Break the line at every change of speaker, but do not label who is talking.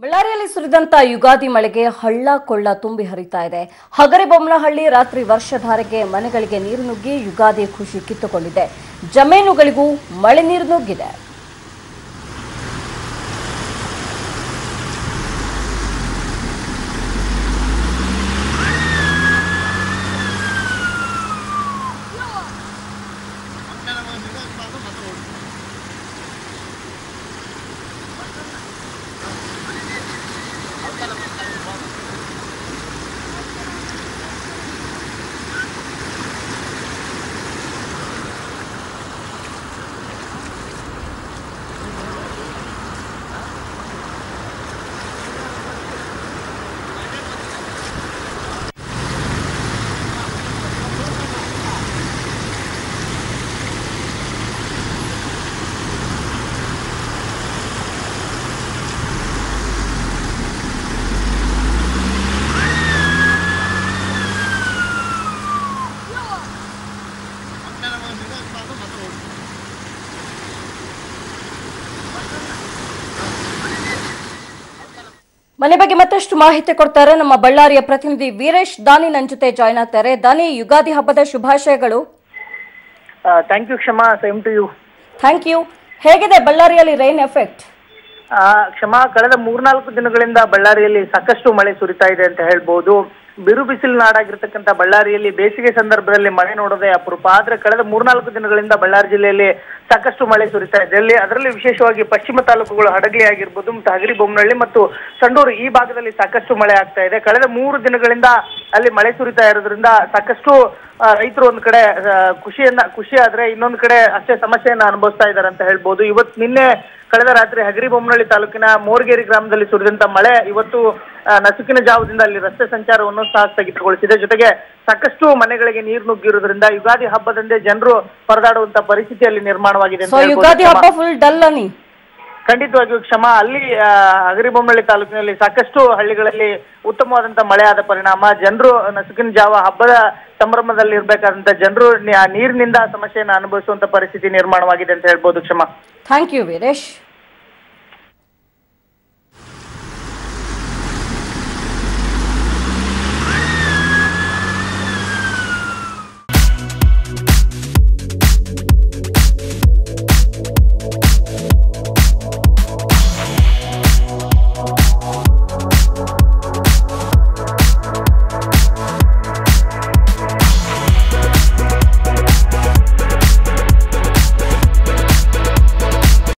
ಬಳ್ಳಾರಿಯಲ್ಲಿ ಸುರಿದಂತ ಯುಗಾದಿ ಮಳೆಗೆ ಹಳ್ಳ ಕೊಳ್ಳ ತುಂಬಿ ಹರಿತಾ ಇದೆ. ಹಗರಿಬೊಮ್ಮನಹಳ್ಳಿ ರಾತ್ರಿ ವರ್ಷಧಾರೆಗೆ ಮನೆಗಳಿಗೆ ನೀರು ನುಗ್ಗಿ ಯುಗಾದಿ ಖುಷಿ ಕಿತ್ತುಕೊಂಡಿದೆ. ಜಮೀನುಗಳಿಗೂ ಮಳೆ ನೀರು ನುಗ್ಗಿದೆ. ಮನೆ ಬಗ್ಗೆ ಮತ್ತಷ್ಟು ಮಾಹಿತಿ ಕೊಡ್ತಾರೆ ನಮ್ಮ ಬಳ್ಳಾರಿಯ ಪ್ರತಿನಿಧಿ ವೀರೇಶ್. ದಾನಿ ನನ್ನ ಜೊತೆ ಜಾಯ್ನ್ ಆಗ್ತಾರೆ. ದಾನಿ, ಯುಗಾದಿ ಹಬ್ಬದ ಶುಭಾಶಯಗಳು.
Thank you Kshama, same to you.
Thank you. ಹೇಗಿದೆ ಬಳ್ಳಾರಿಯಲ್ಲಿ ರೈನ್ ಎಫೆಕ್ಟ್?
ಕ್ಷಮಾ, ಕಳೆದ 3-4 ದಿನಗಳಿಂದ ಬಳ್ಳಾರಿಯಲ್ಲಿ ಸಾಕಷ್ಟು ಮಳೆ ಸುರಿತಾ ಇದೆ ಅಂತ ಹೇಳ್ಬಹುದು. ಬಿರು ಬಿಸಿಲು ನಾಡಾಗಿರ್ತಕ್ಕಂಥ ಬಳ್ಳಾರಿಯಲ್ಲಿ ಬೇಸಿಗೆ ಸಂದರ್ಭದಲ್ಲಿ ಮಳೆ ನೋಡೋದೇ ಅಪರೂಪ. ಆದ್ರೆ ಕಳೆದ 3-4 ದಿನಗಳಿಂದ ಬಳ್ಳಾರಿ ಜಿಲ್ಲೆಯಲ್ಲಿ ಸಾಕಷ್ಟು ಮಳೆ ಸುರಿತಾ ಇದೆ. ಅದರಲ್ಲಿ ವಿಶೇಷವಾಗಿ ಪಶ್ಚಿಮ ತಾಲೂಕುಗಳು ಹಡಗಲಿ ಆಗಿರ್ಬೋದು, ಮತ್ತು ಹಗರಿಬೊಮ್ಮನಹಳ್ಳಿ ಮತ್ತು ಸಂಡೂರು ಈ ಭಾಗದಲ್ಲಿ ಸಾಕಷ್ಟು ಮಳೆ ಆಗ್ತಾ ಇದೆ. ಕಳೆದ 3 ದಿನಗಳಿಂದ ಅಲ್ಲಿ ಮಳೆ ಸುರಿತಾ ಇರೋದ್ರಿಂದ ಸಾಕಷ್ಟು ರೈತರು ಒಂದ್ ಕಡೆ ಖುಷಿ ಆದ್ರೆ ಇನ್ನೊಂದ್ ಕಡೆ ಅಷ್ಟೇ ಸಮಸ್ಯೆಯನ್ನ ಅನುಭವಿಸ್ತಾ ಇದ್ದಾರೆ ಅಂತ ಹೇಳ್ಬೋದು. ನಿನ್ನೆ ಕಳೆದ ರಾತ್ರಿ ಹಗರಿಬೊಮ್ಮನಹಳ್ಳಿ ತಾಲೂಕಿನ ಮೋರ್ಗೇರಿ ಗ್ರಾಮದಲ್ಲಿ ಸುರಿದಂತ ಮಳೆ ಇವತ್ತು ನಸುಕಿನ ಜಾವದಿಂದ ಅಲ್ಲಿ ರಸ್ತೆ ಸಂಚಾರವನ್ನು ಸಹ ಸ್ಥಗಿತಗೊಳಿಸಿದೆ. ಜೊತೆಗೆ ಸಾಕಷ್ಟು ಮನೆಗಳಿಗೆ ನೀರು ನುಗ್ಗಿರುವುದರಿಂದ ಯುಗಾದಿ ಹಬ್ಬದಂದೇ ಜನರು ಪರದಾಡುವಂತ ಪರಿಸ್ಥಿತಿಯಲ್ಲಿ ನಿರ್ಮಾಣವಾಗಿದೆ.
ಯುಗಾದಿ ಹಬ್ಬ ಫುಲ್ ಡಲ್ ಅನಿ.
ಖಂಡಿತವಾಗಿಯೂ ಕ್ಷಮಾ, ಅಲ್ಲಿ ಹಗರಿಬೊಮ್ಮನಹಳ್ಳಿ ತಾಲೂಕಿನಲ್ಲಿ ಸಾಕಷ್ಟು ಹಳ್ಳಿಗಳಲ್ಲಿ ಉತ್ತಮವಾದಂತ ಮಳೆ ಆದ ಪರಿಣಾಮ ಜನರು ನಸುಕಿನ ಜಾವ ಹಬ್ಬದ ಸಂಭ್ರಮದಲ್ಲಿ ಇರ್ಬೇಕಾದಂತ ಜನರು ನೀರಿನಿಂದ ಸಮಸ್ಯೆಯನ್ನು ಅನುಭವಿಸುವಂತ ಪರಿಸ್ಥಿತಿ ನಿರ್ಮಾಣವಾಗಿದೆ ಅಂತ ಹೇಳ್ಬೋದು ಕ್ಷಮಾ.
Thank you Veeresh.